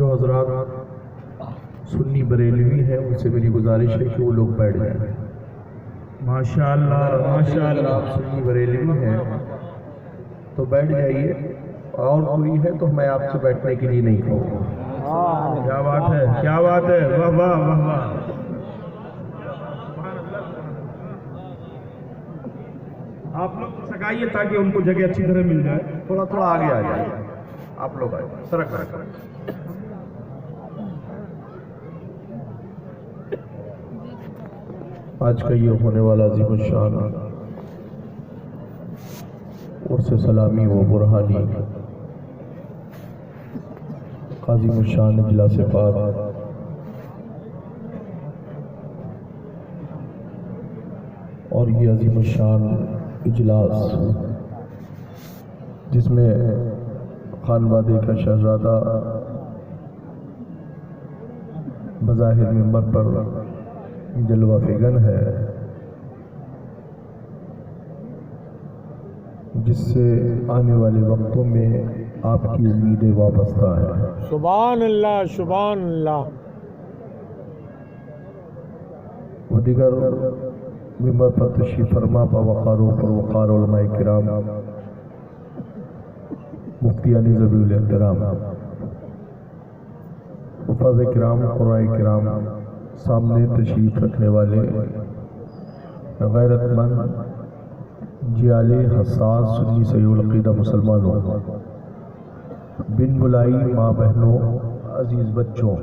جو حضرات سنی بریلوی ہیں ان سے میری گزارش ہے کہ وہ لوگ بیٹھ جائیں۔ ماشاءاللہ ماشاءاللہ۔ آپ سنی بریلوی ہیں تو بیٹھ جائیے، اور کوئی ہے تو میں آپ سے بیٹھنے کے لیے نہیں کہوں گا۔ کیا بات ہے، کیا بات ہے، واہ واہ واہ واہ۔ آپ لوگ سکائیے تاکہ ان کو جگہ اچھی طرح مل جائے۔ تھوڑا تھوڑا آگے آ جائیے، آپ لوگ آئے سرک رکھ۔ آج کا یہ ہونے والا عظیم الشان عرس سلامی و برہانی عظیم الشان اجلاس پاک اور یہ عظیم الشان اجلاس جس میں خانوادے کا شہزادہ بظاہر منبر پر جلوہ فگن ہے، جس سے آنے والے وقتوں میں آپ کی امیدیں وابستہ ہیں۔ سبحان اللہ سبحان اللہ۔ وہ دیگر ممبر پر تشریف فرما وقار و وقار علماء کرام، مفتیان ذوی الاحترام، حفاظ کرام، قراء کرام، سامنے تشریف رکھنے والے غیرت مند جیال حساس سنی صحیح العقیدہ مسلمانوں، بن بلائی ماں بہنوں، عزیز بچوں،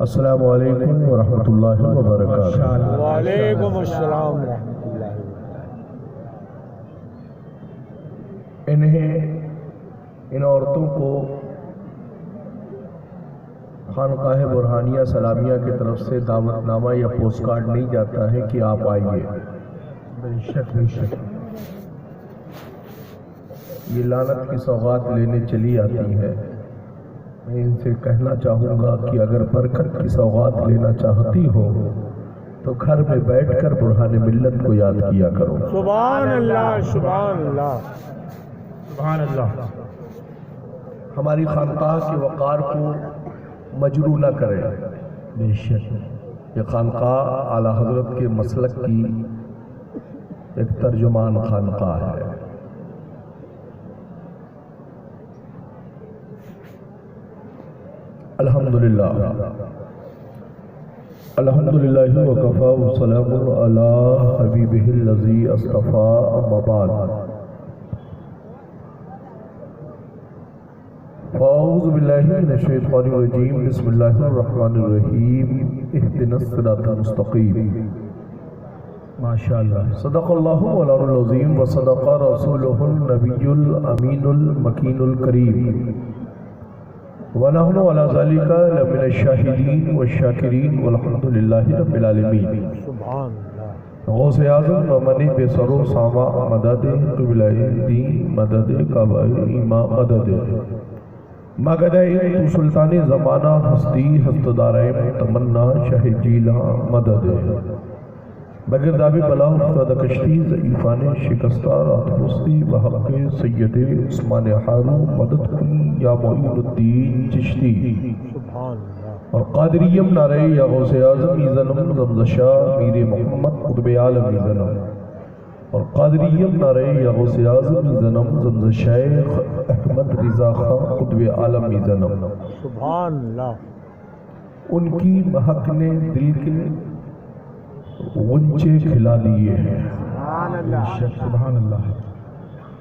السلام علیکم ورحمۃ اللہ وبرکاتہ۔ وعلیکم السلام ورحمۃ اللہ۔ ان عورتوں کو خانقاہ برہانیہ سلامیہ کی طرف سے دعوت نامہ یا پوسٹ کارڈ نہیں جاتا ہے کہ آپ آئیے۔ بے شک بے شک۔ یہ لعنت کی سوغات لینے چلی آتی ہے۔ میں ان سے کہنا چاہوں گا کہ اگر برکت کی سوغات لینا چاہتی ہو تو گھر میں بیٹھ کر برہان ملت کو یاد کیا کرو۔ سبحان اللہ سبحان اللہ سبحان اللہ۔ ہماری خانقاہ کے وقار کو مجروح نہ کرے۔ بے شک۔ یہ خانقاہ اعلیٰ حضرت کے مسلک کی ایک ترجمان خانقاہ ہے۔ الحمدللہ الحمدللہ وکفا وسلام علی حبیبہ الذی اصطفیٰ، اما بعد فاعوذ باللہ من الشیطان الرجیم، بسم اللہ الرحمن الرحیم، اہدنا الصراط المستقیم۔ ماشاءاللہ۔ صدق اللہ مولانا العظیم وصدق رسولہ النبی الامین المکین الکریم، ونحن علی ذالک لمن الشاہدین والشاکرین والحمد للہ رب العالمین۔ سبحان اللہ۔ غوث اعظم ممنی بے سر و ساما مدد قبلہ دین مدد کعبہ ایماں مدد مگدائی تو سلطان زمانہ ہستی ہستدارے تمنا شاہ جیلہ مدد بگردابی بلا افتاد کشتی ضعیفان شکستہ رات رستی بحق سید عثمان حارو مدد کنی یا معین الدین چشتی۔ سبحان اللہ۔ اور قادریم نعرہ یا غوث اعظم ایزنم زمزشا میر محمد قطب عالم ایزنم، اور قادریم نعرہ یا غوث اعظم ایزنم زمزشا احمد رضا خان قطب عالم ایزنم۔ سبحان اللہ۔ ان کی مہک نے دل کے غنچے کھلا دیے ہیں۔ سبحان اللہ سبحان اللہ۔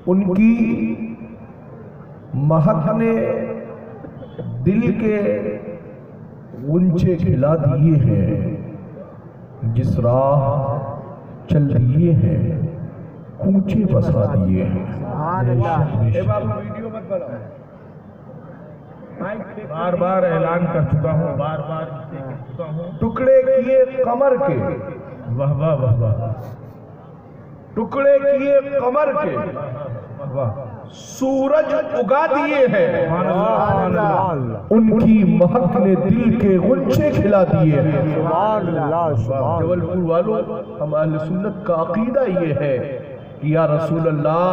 ان کی مہک نے دل کے غنچے کھلا دیے ہیں، جس راہ چل دیے ہیں کوچے بسا دیے ہیں۔ سبحان اللہ۔ بار بار اعلان کر چکا ہوں، بار بار کہہ چکا ہوں۔ ٹکڑے کیے قمر کے، واہ واہ واہ واہ۔ ٹکڑے کیے قمر کے، سورج اگا دیے ہیں، سبحان اللہ سبحان اللہ ان کی مہک نے دل کے غنچے کھلا دیے ہیں۔ سبحان اللہ سبحان جبل پور والوں، ہم اہل سنت کا عقیدہ یہ ہے کہ یا رسول اللہ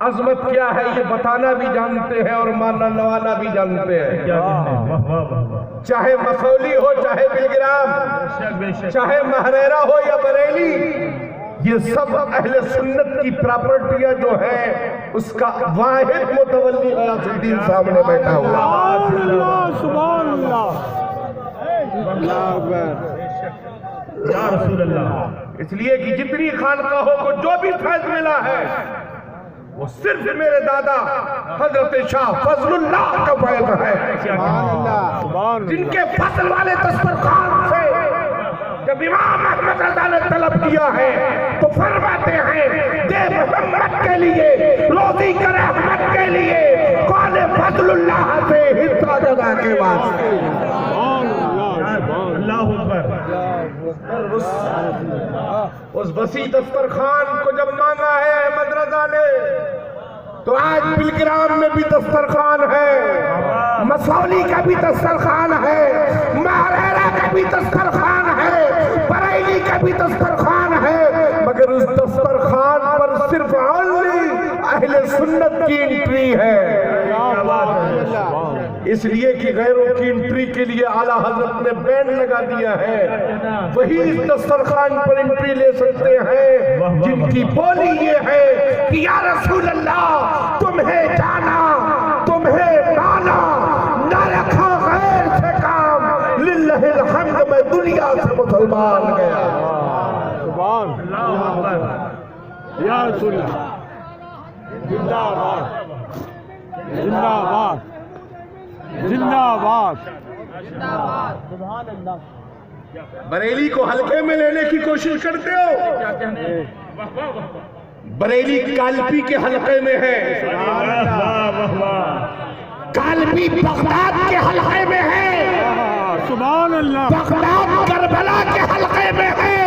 عظمت کیا ہے یہ بتانا بھی جانتے ہیں اور ماننا نوانا بھی جانتے ہیں. کیا کہنے واہ واہ واہ واہ. چاہے مسولی ہو چاہے بلگرام، بے شک چاہے مہریرا ہو یا بریلی، یہ سب اہل سنت کی پراپرٹیاں جو ہیں اس کا واحد متولی غیاث الدین سامنے بیٹھا ہوا. سبحان اللہ. اللہ اکبر. یا رسول اللہ. اس لیے کہ جتنی خانقاہوں کو جو بھی فیض ملا ہے وہ صرف میرے دادا حضرت شاہ فضل اللہ کا فیض ہے. سبحان اللہ. سبحان جن کے فضل والے دسترخوان سے جب امام احمد رضا نے طلب کیا ہے تو فرماتے ہیں دے محمد کے لیے، روزی کر احمد کے لیے، کون فضل اللہ سے حصہ جگہ کے واسطے. اللہ اکبر. اس وسیع دسترخوان کو جب مانگا ہے احمد رضا نے تو آج بلگرام میں بھی دسترخوان ہے، مسولی کا بھی دسترخوان ہے، مہریرا کا بھی دسترخوان ہے، بریلی کا بھی دسترخوان ہے، مگر اس دسترخوان پر صرف اہل سنت کی انٹری ہے. اس لیے کہ غیروں کی انٹری کے لیے اعلیٰ حضرت نے بین لگا دیا ہے. وہی اس دسترخوان پر انٹری لے سکتے ہیں جن کی بولی یہ ہے کہ یا رسول اللہ تمہیں جانا، تمہیں مانا، نہ رکھا غیر سے کام، للہ الحمد میں دنیا سے مسلمان گیا. سبحان اللہ. یا رسول اللہ. زندہ باد. زندہ باد. زندہ باد. سبحان اللہ. بریلی کو ہلکے میں لینے کی کوشش کرتے ہو. بریلی کالپی کے حلقے میں ہے، کالپی بغداد کے حلقے میں ہے، سبحان اللہ. بغداد کربلا کے حلقے میں ہے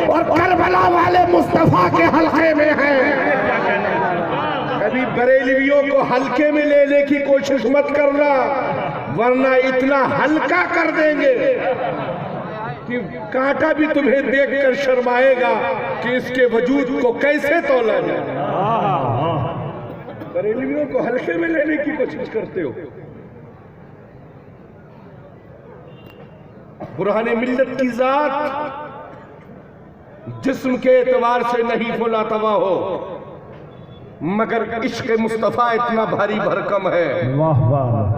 اور کربلا والے مصطفیٰ کے حلقے میں ہے. کبھی بریلویوں کو ہلکے میں لینے کی کوشش مت کرنا ورنہ اتنا ہلکا کر دیں گے کہ کانٹا بھی تمہیں دیکھ کر شرمائے گا کہ اس کے وجود کو کیسے تولا جائے. بریلویوں کو ہلکے میں لینے کی کوشش کرتے ہو. برہان ملت کی ذات جسم کے اعتبار سے نہیں فلا توا ہو مگر عشق مصطفیٰ اتنا بھاری بھرکم ہے. واہ واہ.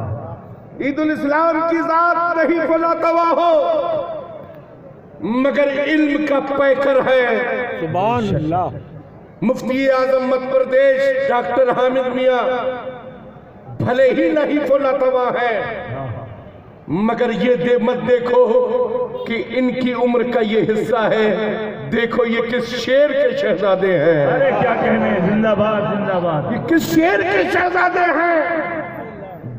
عید الاسلام کی ذات نہیں فلا توا ہو مگر علم کا پیکر ہے. سبحان اللہ. مفتی اعظم مدھیہ پردیش ڈاکٹر حامد میاں بھلے ہی نہیں فلا توا ہے مگر یہ مت دیکھو کہ ان کی عمر کا یہ حصہ ہے، دیکھو یہ کس شیر کے شہزادے ہیں. ارے کیا کہنے. زندہ باد. زندہ باد. یہ کس شیر کے شہزادے ہیں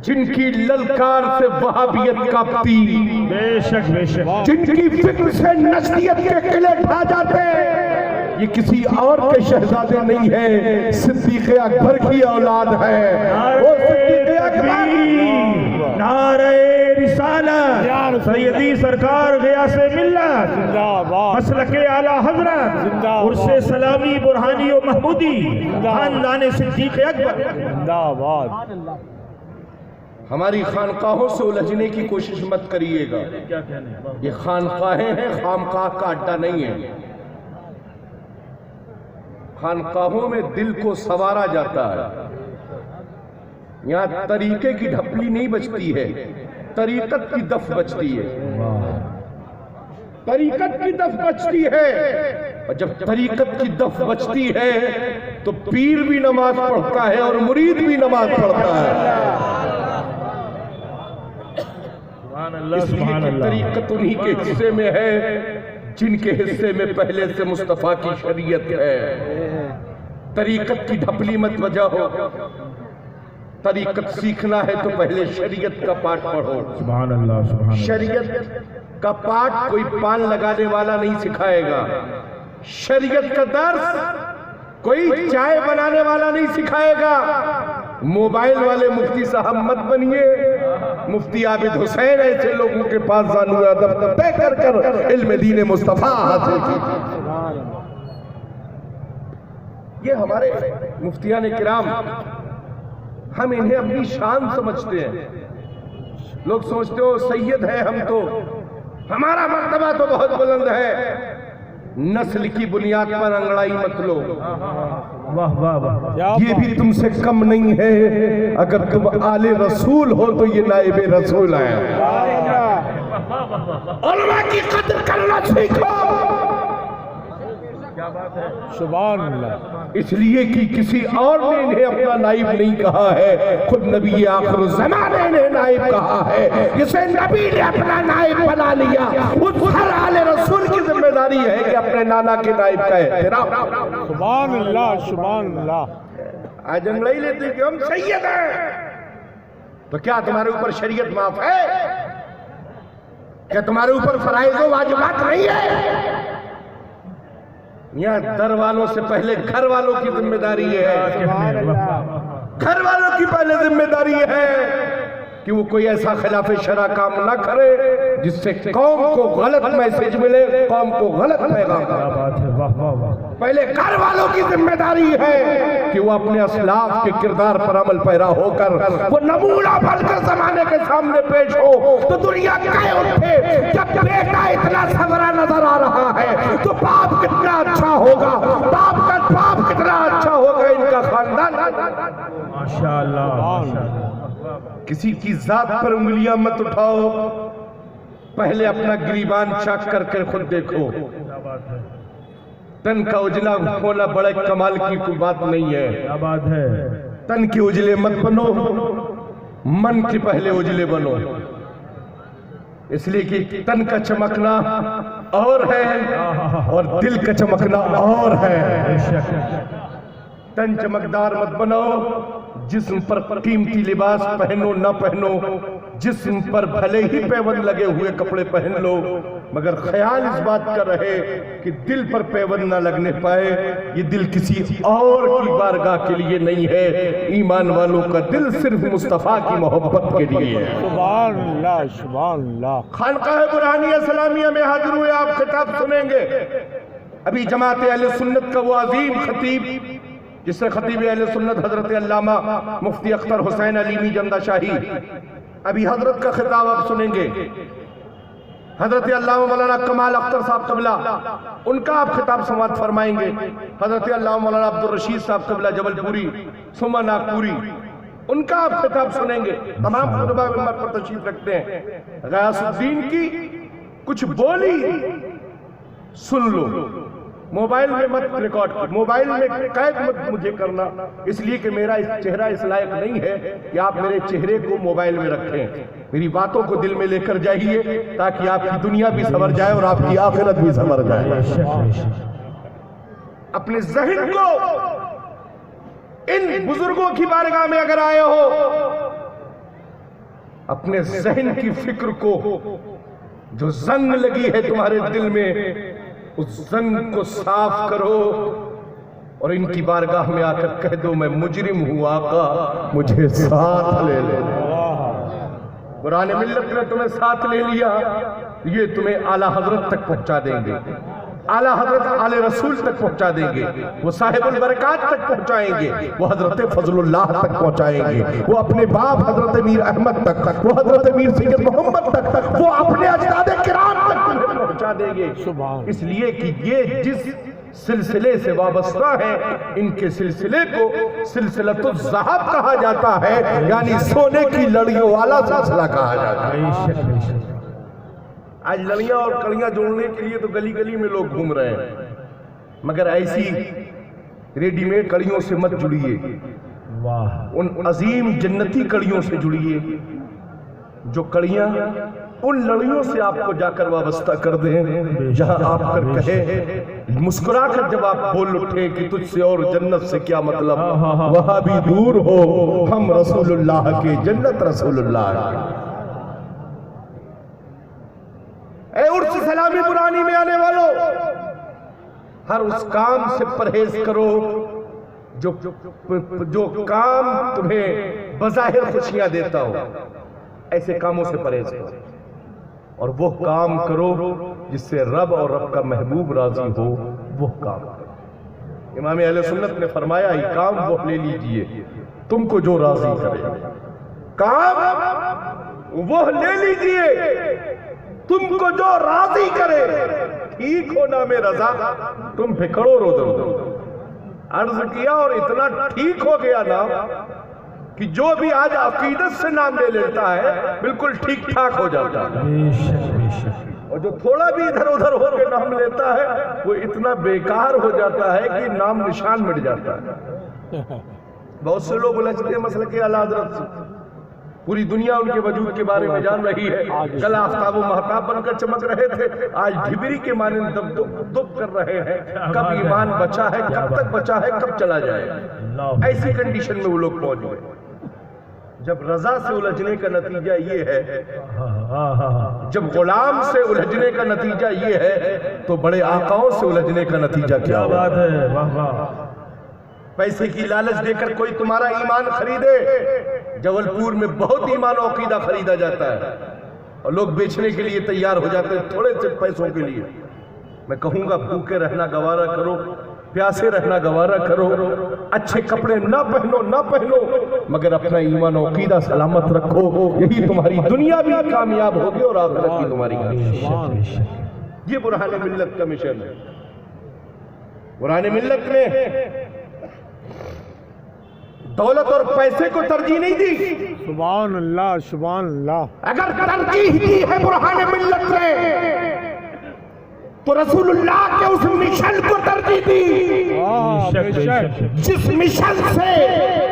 جن کی للکار سے وہابیت کاپتی، بے شک بے شک. جن کی فکر سے نجدیت کے قلعے ڈھا جاتے. یہ کسی اور کے شہزادے نہیں ہے، صدیق اکبر کی اولاد ہے. وہ صدیق اکبر نعرہ رسالت سیدی سرکار غیاث ملت، زندہ باد. مسلک اعلیٰ حضرت، عرص سلامی برہانی و محمودی، خاندان صدیق اکبر. زندہ باد. ہماری خانقاہوں سے الجھنے کی کوشش مت کریے گا. کیا کہنے. یہ خانقاہیں ہیں، خامقاہ کا اڈا نہیں ہے. خانقاہوں میں دل کو سوارا جاتا ہے. یہاں طریقے کی ڈھپلی نہیں بچتی ہے، طریقت کی دف بچتی ہے. طریقت کی دف بچتی ہے اور جب طریقت کی دف بچتی ہے تو پیر بھی نماز پڑھتا ہے اور مرید بھی نماز پڑھتا ہے. اس لیے کہ طریقت انہی کے حصے میں ہے جن کے حصے میں پہلے سے مصطفیٰ کی شریعت ہے. طریقت کی ڈھپلی مت بجا ہو. طریقت سیکھنا ہے تو پہلے شریعت کا پاٹ پڑھو. سبحان اللہ. سبحان اللہ. شریعت کا پاٹ کوئی پان لگانے والا نہیں سکھائے گا. شریعت کا درس کوئی چائے بنانے والا نہیں سکھائے گا. موبائل والے مفتی صاحب مت بنیے. مفتی عابد حسین ایسے لوگوں کے پاس زانو ادب طے کر کر علم دین مصطفیٰ حاصل کی. یہ ہمارے مفتیان کرام، ہم انہیں اپنی شان سمجھتے ہیں. لوگ سوچتے ہو سید ہے ہم تو، ہمارا مرتبہ تو بہت بلند ہے. نسل کی بنیاد پر انگڑائی مت لو، واہ واہ واہ، یہ بھی تم سے کم نہیں ہے. اگر تم آل رسول ہو تو یہ نائب رسول ہیں. علماء کی قدر کرنا سیکھو. سبحان اللہ. اس لیے کہ کسی اور نے انہیں اپنا نائب نہیں کہا ہے، خود نبی آخر الزمان نے انہیں نائب کہا ہے. جسے نبی نے اپنا نائب بنا لیا، اس ہر آل رسول کی ذمہ داری ہے کہ اپنے نانا کے نائب کا احترام. سبحان اللہ. سبحان اللہ. آج انگڑائی لیتے کہ ہم سید ہیں، تو کیا تمہارے اوپر شریعت معاف ہے؟ کیا تمہارے اوپر فرائض و واجبات نہیں ہے؟ یہاں در والوں سے پہلے گھر والوں کی ذمہ داری ہے. گھر والوں کی پہلے ذمہ داری ہے کہ وہ کوئی ایسا خلاف شرع کام نہ کرے جس سے قوم کو غلط میسج ملے، قوم کو غلط پیغام. پہلے گھر والوں کی ذمہ داری ہے کہ وہ اپنے اسلاف کے کردار پر عمل پیرا ہو کر وہ نمونہ بن کر زمانے کے سامنے پیش ہو تو دنیا کہے اٹھے جب بیٹا اتنا صبرا نظر آ رہا ہے تو باپ کتنا اچھا ہوگا، باپ کا باپ کتنا اچھا ہوگا، ان کا خاندان. ماشاءاللہ. کسی کی ذات پر انگلیاں مت اٹھاؤ، پہلے اپنا گریبان چاک کر کے خود دیکھو. تن کا اجلا ہونا بڑے کمال کی کوئی بات نہیں ہے. کیا بات ہے. تن کے اجلے مت بنو، من کے پہلے اجلے بنو. اس لیے کہ تن کا چمکنا اور ہے اور دل کا چمکنا اور ہے. تن چمکدار مت بنو، جسم پر قیمتی لباس پہنو نہ پہنو، جسم پر بھلے ہی پیوند لگے ہوئے کپڑے پہن لو، مگر خیال اس بات کا رہے کہ دل پر پیوند نہ لگنے پائے. یہ دل کسی اور کی بارگاہ کے لیے نہیں ہے، ایمان والوں کا دل صرف مصطفیٰ کی محبت کے لیے ہے. سبحان اللہ. سبحان اللہ. خانقاہ برہانیہ اسلامیہ میں حاضر ہوئے آپ خطاب سنیں گے. ابھی جماعت اہل سنت کا وہ عظیم خطیب جس سے خطیب اہل سنت حضرت علامہ مفتی اختر حسین علیمی جندہ شاہی، ابھی حضرت کا خطاب آپ سنیں گے. حضرت علامہ مولانا کمال اختر صاحب قبلہ، ان کا آپ خطاب سماعت فرمائیں گے. حضرت علامہ مولانا عبدالرشید صاحب قبلہ جبل پوری سما ناگپوری، ان کا آپ خطاب سنیں گے. تمام خطبہ ممبر پر تشریف رکھتے ہیں. غیاث الدین کی کچھ بولی سن لو، موبائل میں مت ریکارڈ، موبائل میں قید مت مجھے کرنا، اس لیے کہ میرا چہرہ اس لائق نہیں ہے کہ آپ میرے چہرے کو موبائل میں رکھیں. میری باتوں کو دل میں لے کر جائیے تاکہ آپ کی دنیا بھی سنور جائے اور آپ کی آخرت بھی سنور جائے. اپنے ذہن کو ان بزرگوں کی بارگاہ میں اگر آئے ہو، اپنے ذہن کی فکر کو، جو زنگ لگی ہے تمہارے دل میں، اس زنگ کو صاف کرو اور ان کی بارگاہ میں آ کر کہہ دو میں مجرم ہوں آقا، مجھے ساتھ لے لے. قرآن ملت نے تمہیں ساتھ لے لیا، یہ تمہیں اعلیٰ حضرت تک پہنچا دیں گے، اعلیٰ حضرت آل رسول تک پہنچا دیں گے، وہ صاحب البرکات تک پہنچائیں گے، وہ حضرت فضل اللہ تک پہنچائیں گے، وہ اپنے باپ حضرت میر احمد تک، وہ حضرت میر سید محمد تک، وہ اپنے اجداد کرام تک پہنچا دیں گے. اس لیے کہ یہ جس سلسلے سے وابستہ ہیں، ان کے سلسلے کو سلسلۃ الذہب کہا جاتا ہے، یعنی سونے کی لڑیوں والا سلسلہ کہا جاتا ہے. آج لڑیاں اور کڑیاں جوڑنے کے لیے تو گلی گلی میں لوگ گھوم رہے ہیں، مگر ایسی ریڈی میڈ کڑیوں سے مت جڑیے، ان عظیم جنتی کڑیوں سے جڑیے جو کڑیاں ان لڑیوں سے آپ کو جا کر وابستہ کر دیں جہاں آپ کر کہے مسکرا کر جب آپ بول اٹھے کہ تجھ سے اور جنت سے کیا مطلب، وہاں بھی دور ہو ہم رسول اللہ کے، جنت رسول اللہ کے. اے عرس سلامی برانی میں آنے والوں، ہر اس کام سے پرہیز کرو جو کام تمہیں بظاہر خوشیاں دیتا ہو، ایسے کاموں سے پرہیز کرو اور وہ کام کرو جس سے رب اور رب کا محبوب راضی ہو، وہ کام کرو. امام اہل سنت نے فرمایا ہی کام وہ لے لیجئے تم کو جو راضی کرے، کام وہ لے لیجئے تم کو جو راضی کرے، ٹھیک ہو نام رضا تم پہ کروڑوں درود۔ عرض کیا اور اتنا ٹھیک ہو گیا نام کہ جو بھی آج عقیدت سے نام لے لیتا ہے بالکل ٹھیک ٹھاک ہو جاتا ہے، اور جو تھوڑا بھی ادھر ادھر ہو کے نام لیتا ہے وہ اتنا بیکار ہو جاتا ہے کہ نام نشان مٹ جاتا ہے۔ بہت سے لوگ الجھتے ہیں مسلک اعلی حضرت سے، پوری دنیا ان کے وجود کے بارے میں جان رہی ہے، کل آفتاب و مہتاب بن کر چمک رہے تھے، آج ڈھبری کے مانند دب کر رہے ہیں، کب ایمان بچا ہے، کب تک بچا ہے، کب چلا جائے، ایسی کنڈیشن میں وہ لوگ پہنچ گئے۔ جب رضا سے الجھنے کا نتیجہ یہ ہے، جب غلام سے الجھنے کا نتیجہ یہ ہے تو بڑے آقاؤں سے الجھنے کا نتیجہ کیا ہوگا؟ پیسے کی لالچ دے کر کوئی تمہارا ایمان خریدے، جبل پور میں بہت ایمان و عقیدہ خریدا جاتا ہے اور لوگ بیچنے کے لیے تیار ہو جاتے ہیں تھوڑے سے پیسوں کے لیے۔ میں کہوں گا بھوکے رہنا گوارا کرو، پیاسے رہنا گوارا کرو، اچھے کپڑے نہ پہنو مگر اپنا ایمان و عقیدہ سلامت رکھو، یہی تمہاری دنیا بھی کامیاب ہوگی اور آخرت کی تمہاری کامیاب۔ یہ برہان ملت کا مشن ہے۔ برہان ملت نے دولت اور پیسے کو ترجیح نہیں دی، سبحان اللہ سبحان اللہ۔ اگر ترجیح دی ہے برہان ملت نے تو رسول اللہ کے اس مشن کو ترجیح دی جس مشن سے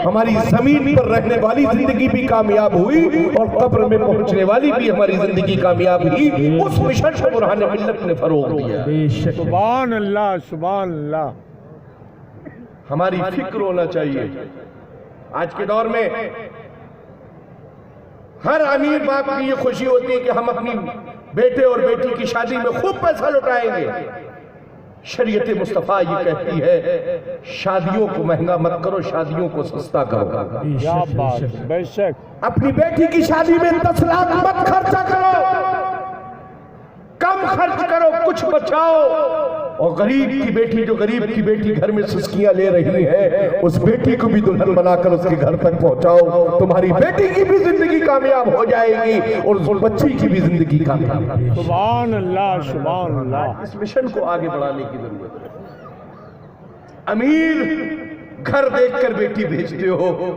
ہماری زمین پر رہنے والی زندگی بھی کامیاب ہوئی اور قبر میں پہنچنے والی بھی ہماری زندگی کامیاب ہوئی۔ اس مشن کو برہان ملت نے فروغ دیا۔ سبحان اللہ سبحان اللہ۔ ہماری فکر ہونا چاہیے۔ آج کے دور میں ہر امیر باپ کی یہ خوشی ہوتی ہے کہ ہم اپنی بیٹے اور بیٹی کی شادی میں خوب پیسہ لٹائیں گے۔ شریعت مصطفیٰ یہ کہتی ہے شادیوں کو مہنگا مت کرو، شادیوں کو سستا کرو۔ کیا بات، بے شک۔ اپنی بیٹی کی شادی میں 10 لاکھ مت خرچہ کرو، کم خرچ کرو، کچھ بچاؤ۔ اور غریب کی بیٹی، جو غریب کی بیٹی گھر میں سسکیاں لے رہی ہے، اس بیٹی کو بھی دلہن بنا کر اس کے گھر تک پہنچاؤ، تمہاری بیٹی کی بھی زندگی کامیاب ہو جائے گی اور اس بچی کی بھی زندگی کامیاب۔ سبحان اللہ سبحان اللہ۔ اس مشن کو آگے بڑھانے کی ضرورت ہے۔ امیر گھر دیکھ کر بیٹی بھیجتے ہو،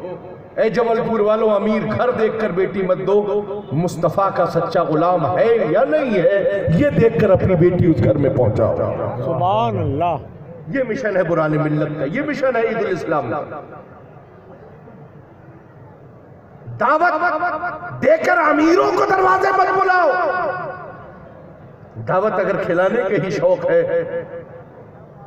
اے جبل پور والوں، امیر گھر دیکھ کر بیٹی مت دو، مصطفیٰ کا سچا غلام ہے یا نہیں ہے یہ دیکھ کر اپنی بیٹی اس گھر میں پہنچاؤ۔ سبحان اللہ۔ یہ مشن ہے برہان ملت کا، یہ مشن ہے عید الاسلام کا۔ دعوت دے کر امیروں کو دروازے مت بلاؤ۔ دعوت اگر کھلانے کے ہی شوق ہے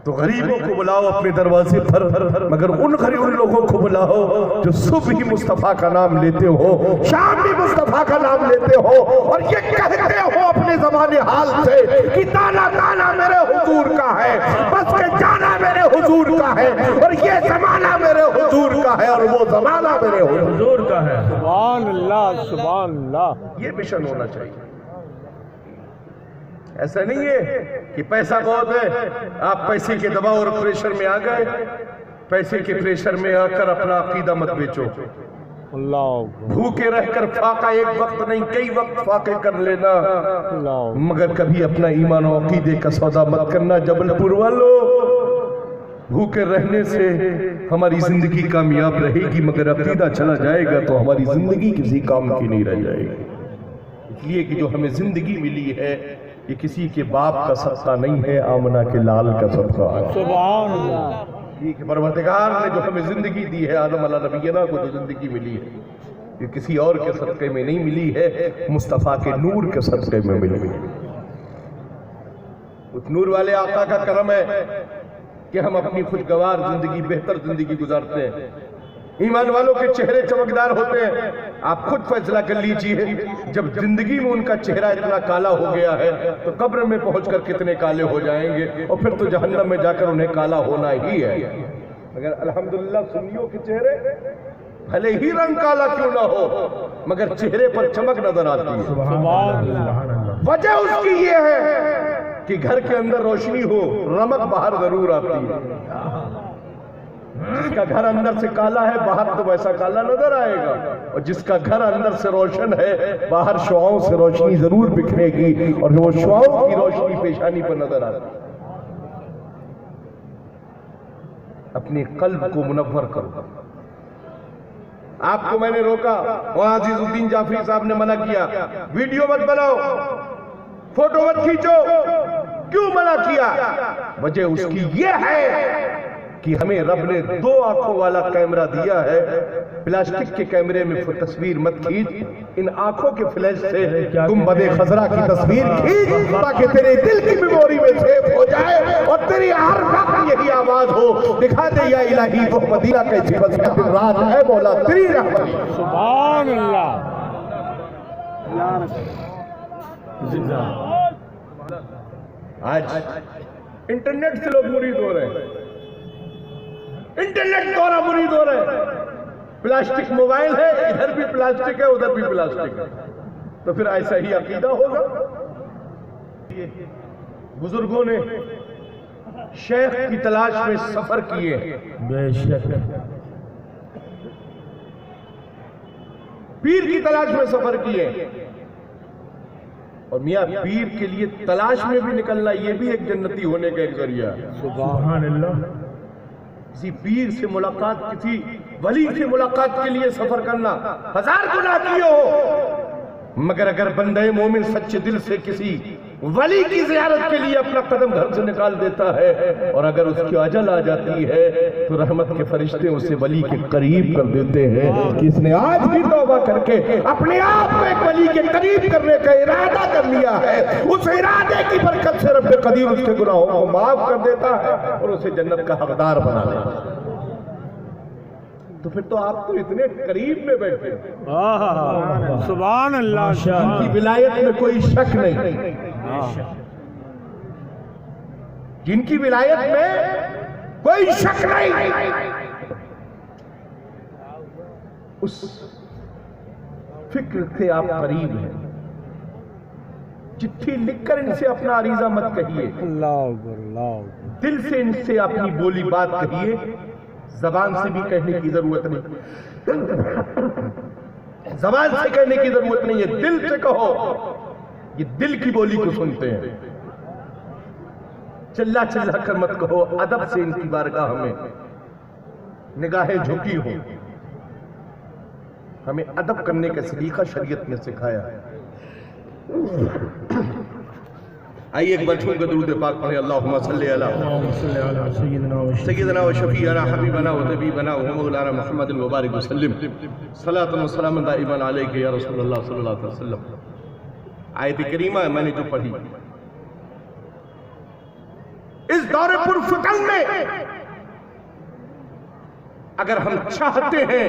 تو غریبوں کو بلاؤ اپنے دروازے پر، مگر ان لوگوں کو بلاؤ جو صبح ہی مصطفیٰ کا نام لیتے ہو، شام بھی مصطفیٰ کا نام لیتے ہو اور یہ کہتے ہو اپنے زبان حال سے کہ دانا دانا میرے حضور کا ہے، بس کے جانا میرے حضور کا ہے، اور یہ زمانہ میرے حضور کا ہے اور وہ زمانہ میرے حضور کا ہے۔ سبحان اللہ سبحان اللہ۔ یہ مشن ہونا چاہیے۔ ایسا نہیں ہے کہ پیسہ بہت ہے، آپ پیسے کے دباؤ اور پریشر میں آ گئے، پیسے کے پریشر میں آ کر اپنا عقیدہ مت بیچو۔ اللہ بھوکے رہ کر فاقہ ایک وقت نہیں کئی وقت فاقے کر لینا، اللہ۔ مگر کبھی اپنا ایمان و عقیدے کا سودا مت کرنا۔ جبل پور والوں، بھوکے رہنے سے ہماری زندگی کامیاب رہے گی، مگر عقیدہ چلا جائے گا تو ہماری زندگی کسی کام کی نہیں رہ جائے گی۔ اس لیے کہ جو ہمیں زندگی ملی ہے یہ کسی کے باپ کا صدقہ نہیں ہے، آمنہ کے لال کا صدقہ ہے۔ سبحان اللہ۔ یہ کہ پروردگار نے جو ہمیں زندگی دی ہے، آدم علیہ نبینا کو جو زندگی ملی ہے یہ کسی اور کے صدقے میں نہیں ملی ہے، مصطفیٰ کے نور کے صدقے میں ملی ہے۔ اس نور والے آقا کا کرم ہے کہ ہم اپنی خوشگوار زندگی، بہتر زندگی گزارتے ہیں۔ ایمان والوں کے چہرے چمکدار ہوتے ہیں۔ آپ خود فیصلہ کر لیجئے، جب زندگی میں ان کا چہرہ اتنا کالا ہو گیا ہے تو قبر میں پہنچ کر کتنے کالے ہو جائیں گے، اور پھر تو جہنم میں جا کر انہیں کالا ہونا ہی ہے۔ مگر الحمدللہ سنیوں کے چہرے بھلے ہی رنگ کالا کیوں نہ ہو مگر چہرے پر چمک نظر آتی ہے۔ سبحان اللہ۔ وجہ اس کی یہ ہے کہ گھر کے اندر روشنی ہو، رمق باہر ضرور آتی ہے۔ جس کا گھر اندر سے کالا ہے باہر تو ویسا کالا نظر آئے گا، اور جس کا گھر اندر سے روشن ہے باہر شعاؤں سے روشنی ضرور بکھرے گی، اور وہ شعاؤں کی روشنی پیشانی پر نظر آتی ہے۔ اپنے قلب کو منور کرو۔ آپ کو میں نے روکا، وہاں عزیز الدین جعفری صاحب نے منع کیا، ویڈیو مت بناؤ، فوٹو مت کھینچو۔ کیوں منع کیا؟ وجہ اس کی یہ ہے کہ ہمیں رب نے 2 آنکھوں والا کیمرہ دیا ہے، پلاسٹک کے کیمرے میں تصویر مت کھینچ، ان آنکھوں کے فلیش سے گنبد خضرا کی تصویر کھینچ تاکہ تیرے دل کی میموری میں سیو ہو جائے اور تیری ہر وقت یہی آواز ہو، دکھا دے یا الہی وہ مدینہ کیسی بسمت رات ہے مولا تیری رحمت۔ سبحان اللہ۔ آج انٹرنیٹ سے لوگ مرید ہو رہے ہیں، انٹرنیٹ دوارا مرید ہو رہے ہیں۔ پلاسٹک موبائل ہے، ادھر بھی پلاسٹک ہے ادھر بھی پلاسٹک ہے، تو پھر ایسا ہی عقیدہ ہوگا۔ بزرگوں نے شیخ کی تلاش میں سفر کیے، بے شک پیر کی تلاش میں سفر کیے، اور میاں پیر کے لیے تلاش میں بھی نکلنا یہ بھی ایک جنتی ہونے کا ایک ذریعہ ہے۔ سبحان اللہ۔ کسی پیر سے ملاقات، کسی ولی سے ملاقات کے لیے سفر کرنا 1000 گناہ کیے ہو، مگر اگر بندہ مومن سچے دل سے کسی ولی کی زیارت کے لیے اپنا قدم گھر سے نکال دیتا ہے، اور اگر اس کی اجل آ جاتی ہے تو رحمت کے فرشتے اسے ولی کے قریب کر دیتے ہیں کہ اس نے آج بھی توبہ کر کے اپنے آپ کو ایک ولی کے قریب کرنے کا ارادہ کر لیا ہے، اس ارادے کی برکت سے رب قدیر اس کے گناہوں کو معاف کر دیتا ہے اور اسے جنت کا حقدار بنا دیتا ہے۔ تو پھر تو آپ تو اتنے قریب میں بیٹھے ہیں، سبحان اللہ۔ ان کی ولایت میں کوئی شک نہیں، جن کی ولایت میں کوئی شک نہیں، اس فکر سے آپ قریب ہیں۔ چٹھی لکھ کر ان سے اپنا عریضہ مت کہیے، اللہ اکبر، اللہ اکبر۔ دل سے ان سے اپنی بولی بات کہیے، زبان سے بھی کہنے کی ضرورت نہیں، زبان سے کہنے کی ضرورت نہیں ہے، دل سے کہو، یہ دل کی بولی کو سنتے ہیں۔ چلا چلا کر مت کہو، ادب سے ان کی بارگاہ میں نگاہیں جھکی ہو۔ ہمیں ادب کرنے کا سلیقہ شریعت نے سکھایا ہے۔ آئیے ایک بار چھوڑ کر درود پاک پڑھیں، اللہم صلی علی سیدنا و شفیعنا حبیبنا و طبیبنا و مولانا محمد مبارک وسلم، صلاۃ و سلام دائما علیک یا رسول اللہ صلی اللہ علیہ وسلم۔ آیت کریمہ میں نے جو پڑھی، اس دور پر فتن میں اگر ہم چاہتے ہیں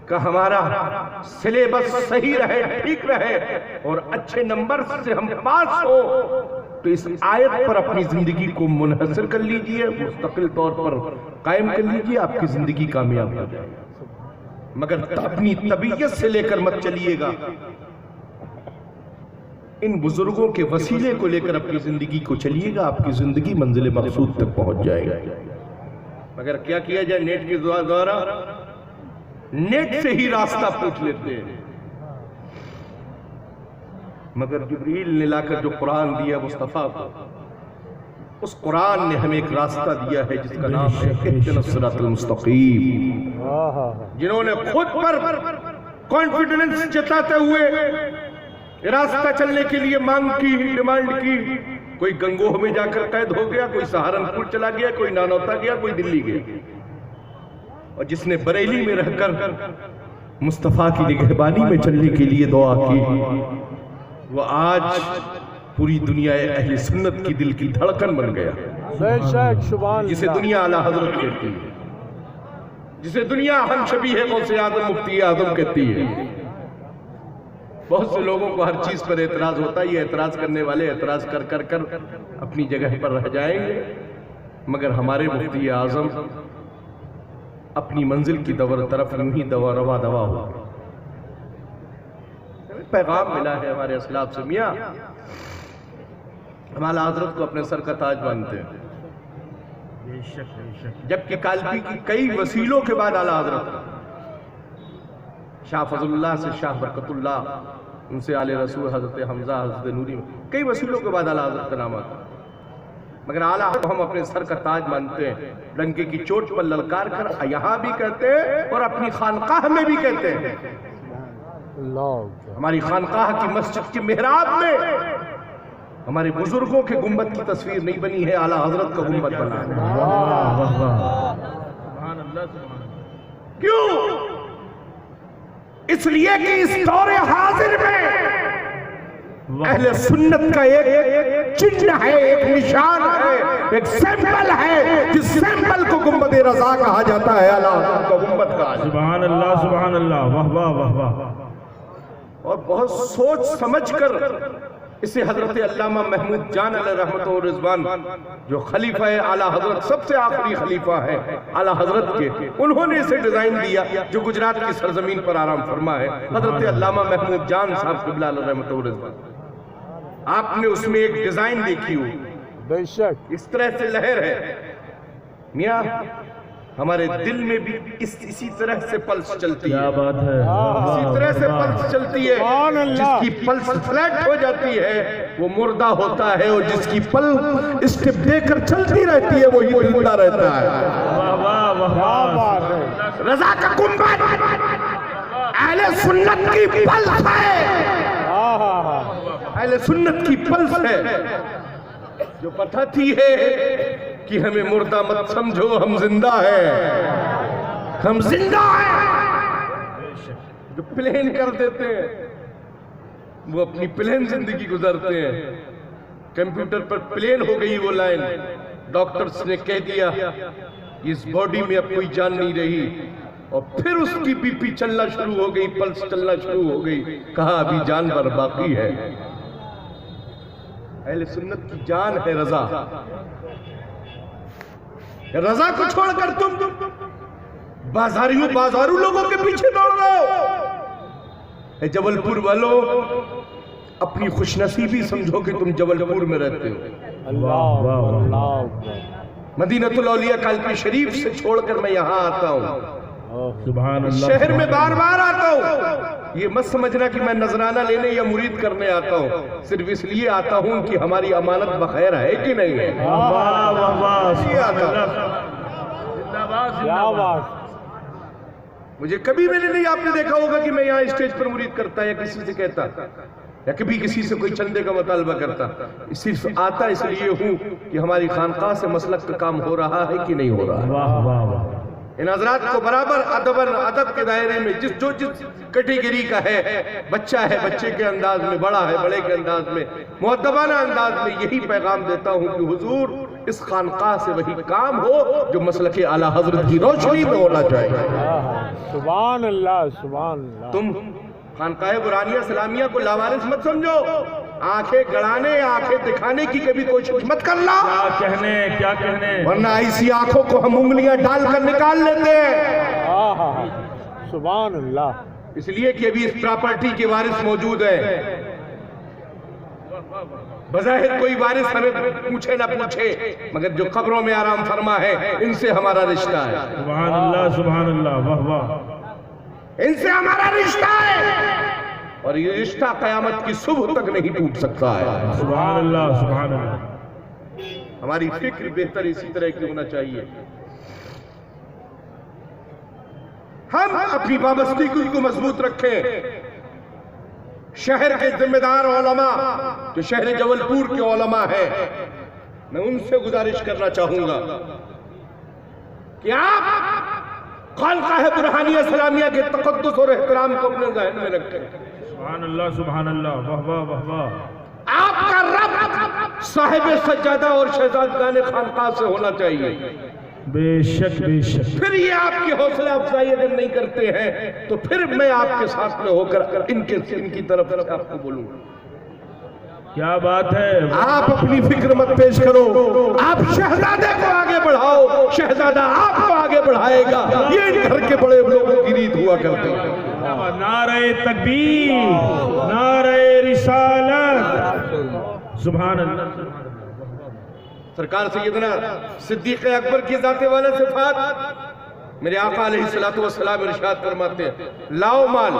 کہ ہمارا سلیبس صحیح رہے، ٹھیک رہے اور اچھے نمبر سے ہم پاس ہو، تو اس آیت پر اپنی زندگی کو منحصر کر لیجئے، مستقل طور پر قائم کر لیجئے، آپ کی زندگی کامیاب ہو جائے۔ مگر اپنی طبیعت سے لے کر مت چلیے گا، ان بزرگوں کے وسیلے کو لے کر اپنی زندگی کو چلیے گا، آپ کی زندگی منزل مقصود تک پہنچ جائے گا۔ مگر کیا کیا جائے؟ نیٹ کے دوارا نیٹ سے ہی راستہ پوچھ لیتے ہیں، مگر جبریل نے لا کر جو قرآن دیا مصطفیٰ کو، اس قرآن نے ہمیں ایک راستہ دیا ہے جس کا نام ہے اہدنا الصراط المستقیم۔ جنہوں نے خود پر کانفیڈنس جتاتے ہوئے راستہ چلنے کے لیے مانگ کی، ڈیمانڈ کی، کوئی گنگوہ میں جا کر قید ہو گیا، کوئی سہارنپور چلا گیا، کوئی نانوتا گیا، کوئی دلی گیا، اور جس نے بریلی میں رہ کر مصطفیٰ کی نگہبانی میں چلنے کے لیے دعا کی، وہ آج پوری دنیا اہل سنت کی دل کی دھڑکن بن گیا، بے شک، سبحان اللہ، جسے دنیا اعلیٰ حضرت کہتی ہے، جسے دنیا ہم شبیہ غوث اعظم مفتی اعظم کہتی ہے۔ بہت سے لوگوں کو ہر چیز پر اعتراض ہوتا ہے، یہ اعتراض کرنے والے اعتراض کر کر کر اپنی جگہ پر رہ جائیں گے، مگر ہمارے مفتی اعظم اپنی منزل کی طرف یوں ہی روا دوا ہو۔ پیغام ملا ہے ہمارے اسلاف سے، میاں ہمارا حضرت کو اپنے سر کا تاج مانتے ہیں، جبکہ کالپی کی کئی وسیلوں کے بعد اعلیٰ حضرت شاہ فضل اللہ سے شاہ برکت اللہ، ان سے آل رسول حضرت حمزہ حضرت نوری، کئی وسیلوں کے بعد اعلیٰ حضرت کا نام آتا، مگر اعلیٰ کو ہم اپنے سر کا تاج مانتے ہیں، ڈنکے کی چوٹ پر للکار کر یہاں بھی کہتے ہیں اور اپنی خانقاہ میں بھی کہتے ہیں۔ ہماری خانقاہ کی مسجد کے محراب میں ہمارے بزرگوں کے گنبد کی تصویر نہیں بنی ہے، اعلیٰ حضرت کا گنبد بنا ہے۔ کیوں؟ اس لیے کہ اس دور حاضر میں اہل سنت کا ایک چہرہ ہے، ایک نشان ہے، ایک سیمبل ہے، جس سیمبل کو گنبد رضا کہا جاتا ہے، اعلیٰ حضرت کا گنبد کہا جاتا ہے۔ سبحان اللہ سبحان اللہ، واہ واہ واہ واہ۔ اور بہت سوچ سمجھ کر اسے حضرت علامہ محمود جان علیہ رحمت و رضوان، جو خلیفہ اعلیٰ حضرت، سب سے آخری خلیفہ ہے اعلیٰ حضرت کے، انہوں نے اسے ڈیزائن دیا جو گجرات کی سرزمین پر آرام فرما ہے، حضرت علامہ محمود جان صاحب قبلہ علیہ رحمت و رضوان۔ آپ نے اس میں ایک ڈیزائن دیکھی ہو، بے شک اس طرح سے لہر ہے میاں، ہمارے دل میں بھی اسی طرح سے پلس چلتی ہے، کیا بات ہے، اسی طرح سے پلس چلتی ہے۔ جس کی پلس فلیٹ ہو جاتی ہے وہ مردہ ہوتا ہے، اور جس کی پلس اسٹیپ دے کر چلتی رہتی ہے وہی زندہ رہتا ہے۔ رضا کا گنبد اہل سنت کی پلس ہے، اہل سنت کی پلس ہے، جو بتاتی ہے کہ ہمیں مردہ مت سمجھو، ہم زندہ ہیں، ہم زندہ ہیں۔ جو پلین کر دیتے ہیں وہ اپنی پلین زندگی گزارتے ہیں، کمپیوٹر پر پلین ہو گئی وہ لائن، ڈاکٹرز نے کہہ دیا اس باڈی میں اب کوئی جان نہیں رہی، اور پھر اس کی بی پی چلنا شروع ہو گئی، پلس چلنا شروع ہو گئی، کہا ابھی جانور باقی ہے۔ اہل سنت کی جان ہے رضا، رضا کو چھوڑ کر تم بازاروں لوگوں کے پیچھے دوڑ رہے ہو۔ جبل پور والوں، اپنی خوش نصیبی سمجھو کہ تم جبل پور میں رہتے ہو۔ مدینہ الاولیاء کالپی شریف سے چھوڑ کر میں یہاں آتا ہوں، سبحان اللہ، شہر میں بار بار آتا ہوں، یہ مت سمجھنا کہ میں نذرانہ لینے یا مرید کرنے آتا ہوں، صرف اس لیے آتا ہوں کہ ہماری امانت بخیر ہے کہ نہیں ہے۔ مجھے کبھی میں نے نہیں، آپ نے دیکھا ہوگا کہ میں یہاں اسٹیج پر مرید کرتا یا کسی سے کہتا یا کبھی کسی سے کوئی چندے کا مطالبہ کرتا، صرف آتا اس لیے ہوں کہ ہماری خانقاہ سے مسلک کا کام ہو رہا ہے کہ نہیں ہو رہا ہے۔ واہ واہ واہ، ان حضرات کو برابر ادب کے دائرے میں جس کیٹیگری کا ہے، بچہ ہے بچے کے انداز میں، بڑا ہے بڑے کے انداز میں، مؤدبانہ انداز میں یہی پیغام دیتا ہوں کہ حضور اس خانقاہ سے وہی کام ہو جو مسلک اعلیٰ حضرت کی روشنی میں ہونا چاہیے۔ سبحان اللہ سبحان اللہ۔ تم خانقاہ برہانیہ اسلامیہ کو لاوارث مت سمجھو، آنکھیں گڑانے آنکھیں دکھانے کی کبھی کوشش مت کرنا، کیا کہنے، ورنہ ایسی آنکھوں کو ہم انگلیاں ڈال کر نکال لیتے ہیں۔ سبحان اللہ۔ اس لیے کہ ابھی اس پراپرٹی کے وارث موجود ہیں، بظاہر کوئی وارث ہمیں پوچھے نہ پوچھے، مگر جو قبروں میں آرام فرما ہے ان سے ہمارا رشتہ ہے۔ سبحان اللہ سبحان اللہ، واہ واہ، ان سے ہمارا رشتہ ہے، اور یہ رشتہ قیامت کی صبح تک نہیں ٹوٹ سکتا ہے۔ سبحان اللہ سبحان اللہ۔ ہماری فکر بہتر اسی طرح کی ہونا چاہیے، ہم اپنی وابستگی کو مضبوط رکھیں۔ شہر کے ذمہ دار علماء جو شہر جبل پور کے علماء ہیں، میں ان سے گزارش کرنا چاہوں گا کہ آپ خانقاہ برہانیہ اسلامیہ کے تقدس اور احترام کو اپنے ذہن میں رکھیں۔ سبحان اللہ سبحان اللہ، واہ واہ واہ واہ۔ آپ کا رب صاحب سجادہ اور شہزادگان خانقاہ سے ہونا چاہیے۔ بے شک بے شک، پھر یہ آپ کی حوصلہ افزائی اگر نہیں کرتے ہیں تو پھر میں آپ کے ساتھ میں ہو کر ان کی طرف سے آپ کو بولوں گا۔ کیا بات ہے، آپ اپنی فکر مت پیش کرو، آپ شہزادے کو آگے بڑھاؤ، شہزادہ آپ کو آگے بڑھائے گا، یہ ان گھر کے بڑے لوگوں کی ریت ہوا کرتے ہیں۔ نعرہ تکبیر، نعرہ رسالت، سبحان اللہ۔ سرکار سیدنا صدیق اکبر کی ذات والا صفات میرے آقا علیہ الصلوۃ والسلام ارشاد فرماتے ہیں لاؤ مال.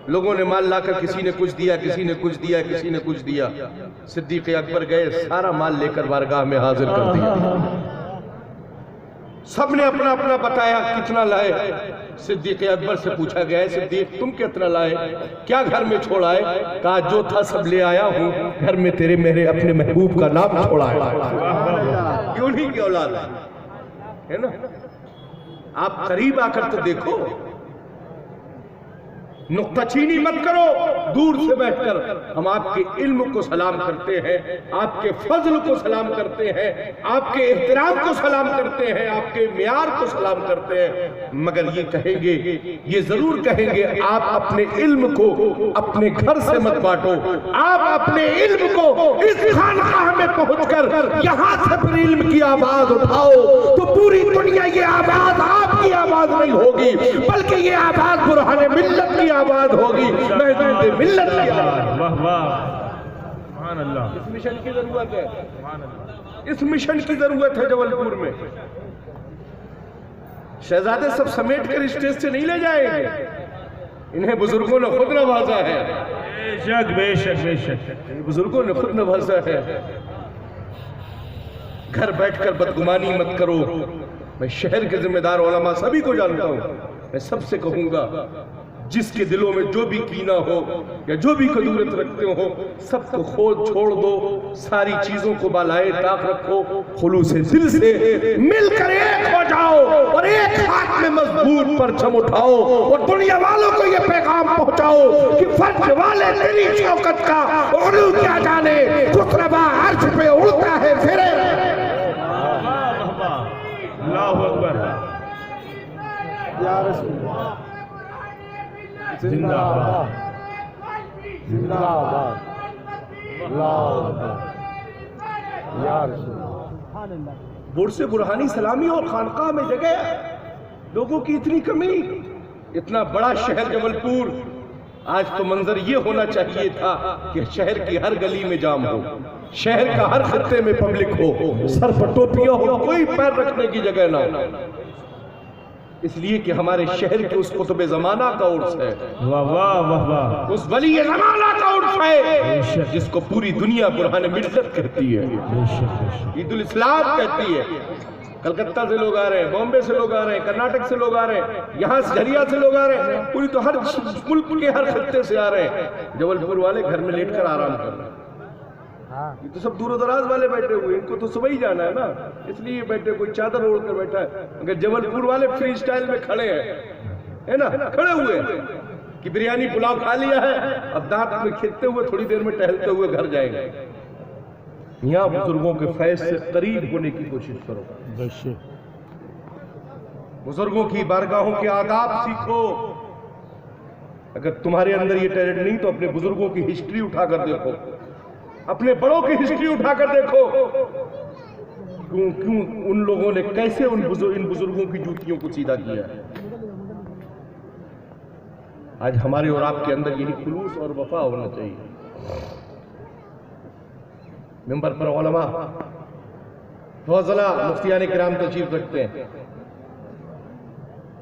لوگوں نے مال لا کر کسی نے کچھ دیا, کسی نے کچھ دیا, کسی نے کچھ دیا. صدیق اکبر گئے, سارا مال لے کر بارگاہ میں حاضر کر دیا. سب نے اپنا اپنا بتایا کتنا لائے. صدیق اکبر سے پوچھا گیا صدیق تم کتنا لائے, کیا گھر میں چھوڑ آئے؟ کہا جو تھا سب لے آیا ہوں, گھر میں تیرے میرے اپنے محبوب کا نام چھوڑا ہے. کیوں نہیں کی اولاد ہے نا. آپ قریب آ کر تو دیکھو, نقطہ چینی مت کرو. دور سے بیٹھ کر ہم آپ کے علم کو سلام کرتے ہیں, آپ کے فضل کو سلام کرتے ہیں, آپ کے احترام کو سلام کرتے ہیں, آپ کے معیار کو سلام کرتے ہیں. مگر یہ کہیں گے, یہ ضرور کہیں گے, آپ اپنے علم کو اپنے گھر سے مت بانٹو. آپ اپنے علم کو اس خانقاہ میں پہنچ کر یہاں سے پھر علم کی آواز اٹھاؤ تو پوری دنیا یہ آواز آپ کی آواز نہیں ہوگی, بلکہ یہ آواز برہان ملت کی آواز ہوگی, محدود ملت کی آواز. واہ واہ, سبحان اللہ. اس مشن کی ضرورت ہے, اس مشن کی ضرورت ہے جبل پور میں. شہزادے سب سمیٹ کر اسٹیج سے نہیں لے جائیں گے, انہیں بزرگوں نے خود نوازا ہے. بے شک بے شک بے شک, بزرگوں نے خود نوازا ہے. گھر بیٹھ کر بدگمانی مت کرو. میں شہر کے ذمہ دار علماء سبھی کو جانتا ہوں, میں سب سے کہوں گا جس کے دلوں میں جو بھی کینہ ہو یا جو بھی کدورت رکھتے ہو, سب کو کھول چھوڑ دو. ساری چیزوں کو بالائے طاق رکھو, خلوص دل سے مل کر ایک ہو جاؤ اور ایک ہاتھ میں مضبوط پرچم اٹھاؤ اور دنیا والوں کو یہ پیغام پہنچاؤ کہ فرش والے تیری شوکت کا علو کیا جانے, خسروا عرش پہ اڑتا ہے پھرے. اللہ اکبر. یا رسول اللہ, زندہ آباد, زندہ آباد, اللہ اکبر, یا رسول اللہ. برس برہانی سلامی اور خانقاہ میں جگہ, لوگوں کی اتنی کمی. اتنا بڑا شہر جبل پور, آج تو منظر یہ ہونا چاہیے تھا کہ شہر کی ہر گلی میں جام ہو, شہر کا ہر خطے میں پبلک ہو, سر پر ٹوپیاں ہو, کوئی پیر رکھنے کی جگہ نہ ہو. اس لیے کہ ہمارے شہر کے اس قطب زمانہ کا عرس ہے, واہ واہ واہ واہ, اس ولی زمانہ کا عرس ہے جس کو پوری دنیا برہان ملت کہتی ہے, عید الاسلام کہتی ہے. کلکتہ سے لوگ آ رہے ہیں, بامبے سے لوگ آ رہے ہیں, کرناٹک سے لوگ آ رہے ہیں, یہاں سے جھریا سے لوگ آ رہے ہیں, پوری تو ہر ملک کے ہر خطے سے آ رہے ہیں. جبل پور والے گھر میں لیٹ کر آرام کر رہے ہیں. یہ تو سب دور و دراز والے بیٹھے ہوئے, ان کو تو صبح ہی جانا ہے نا, اس لیے بیٹھے, کوئی چادر اوڑھ کر بیٹھا ہے. اگر جبل پور والے فری سٹائل میں کھڑے ہیں, ہے نا, کھڑے ہوئے کہ بریانی پلاؤ کھا لیا ہے, اب دانت میں کھیلتے ہوئے تھوڑی دیر میں ٹہلتے ہوئے گھر جائیں گے. یہاں بزرگوں کے فیض سے قریب ہونے کی کوشش کرو, بزرگوں کی بارگاہوں کے آداب سیکھو. اگر تمہارے اندر یہ ٹیلنٹ نہیں تو اپنے بزرگوں کی ہسٹری اٹھا کر دیکھو, اپنے بڑوں کی ہسٹری اٹھا کر دیکھو, کیوں ان لوگوں نے کیسے ان بزرگوں کی جوتیوں کو سیدھا کیا ہے. آج ہمارے اور آپ کے اندر یہی خلوص اور وفا ہونا چاہیے. ممبر پر علماء فضلاء مفتیان کرام تشریف رکھتے ہیں.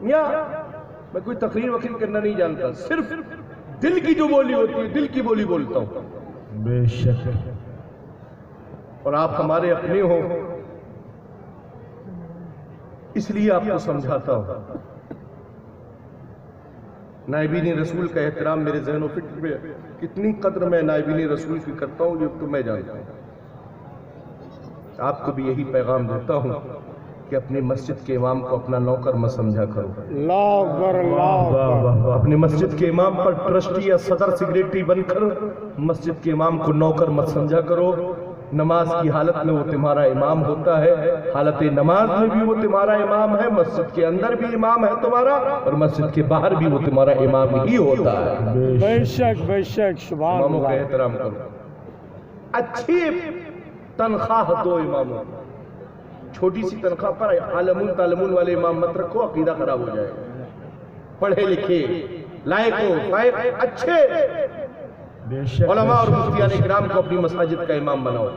میں کوئی تقریر وقیر کرنا نہیں جانتا, صرف دل کی جو بولی ہوتی ہے دل کی بولی بولتا ہوں. بے شک, اور آپ ہمارے اپنے ہو اس لیے آپ کو سمجھاتا ہوں. نائبین رسول کا احترام میرے ذہن و فکر میں کتنی قدر میں نائبین رسول کی کرتا ہوں یہ تو میں جانتا ہوں. آپ کو بھی یہی پیغام دیتا ہوں کہ اپنی مسجد کے امام کو اپنا نوکر مت سمجھا کرو. اللہ اکبر, اللہ اکبر. اپنے مسجد کے امام پر ٹرسٹی یا صدر سیکریٹری بن کر مسجد کے امام کو نوکر مت سمجھا کرو. نماز کی حالت میں وہ تمہارا امام ہوتا ہے, حالت نماز میں بھی وہ تمہارا امام ہے, مسجد کے اندر بھی امام ہے تمہارا, اور مسجد کے باہر بھی وہ تمہارا امام ہی ہوتا ہے. بے شک بے شک, سبحان اماموں کا اللہ. احترام کرو, اچھی تنخواہ دو اماموں. چھوٹی سی تنخواہ پر عالمون تعلمون والے امام مت رکھو, عقیدہ خراب ہو جائے. پڑھے لکھے, لائق ہو, فائق, اچھے علماء اور مفتیان کرام کو اپنی مساجد کا امام بناؤ.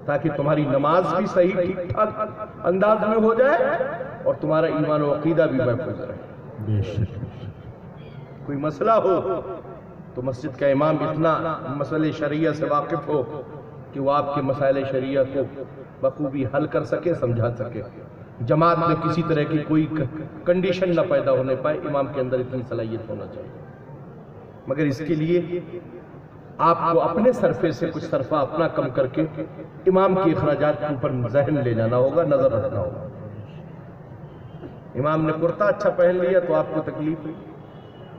تاکہ تمہاری نماز بھی صحیح ٹھیک ٹھاک انداز میں ہو جائے اور تمہارا ایمان و عقیدہ بھی محفوظ رہے۔ کوئی مسئلہ ہو تو مسجد کا امام اتنا مسئلے شریعہ سے واقف ہو کہ وہ آپ کے مسائل شریعہ کو بخوبی حل کر سکے، سمجھا سکے۔ جماعت میں کسی طرح کی کوئی کنڈیشن نہ پیدا ہونے پائے، امام کے اندر اتنی صلاحیت ہونا چاہیے۔ مگر اس کے لیے آپ کو اپنے صرفے سے کچھ صرفہ اپنا کم کر کے امام کے اخراجات کے اوپر ذہن لے جانا ہوگا، نظر رکھنا ہوگا۔ امام نے کرتا اچھا پہن لیا تو آپ کو تکلیف ہے،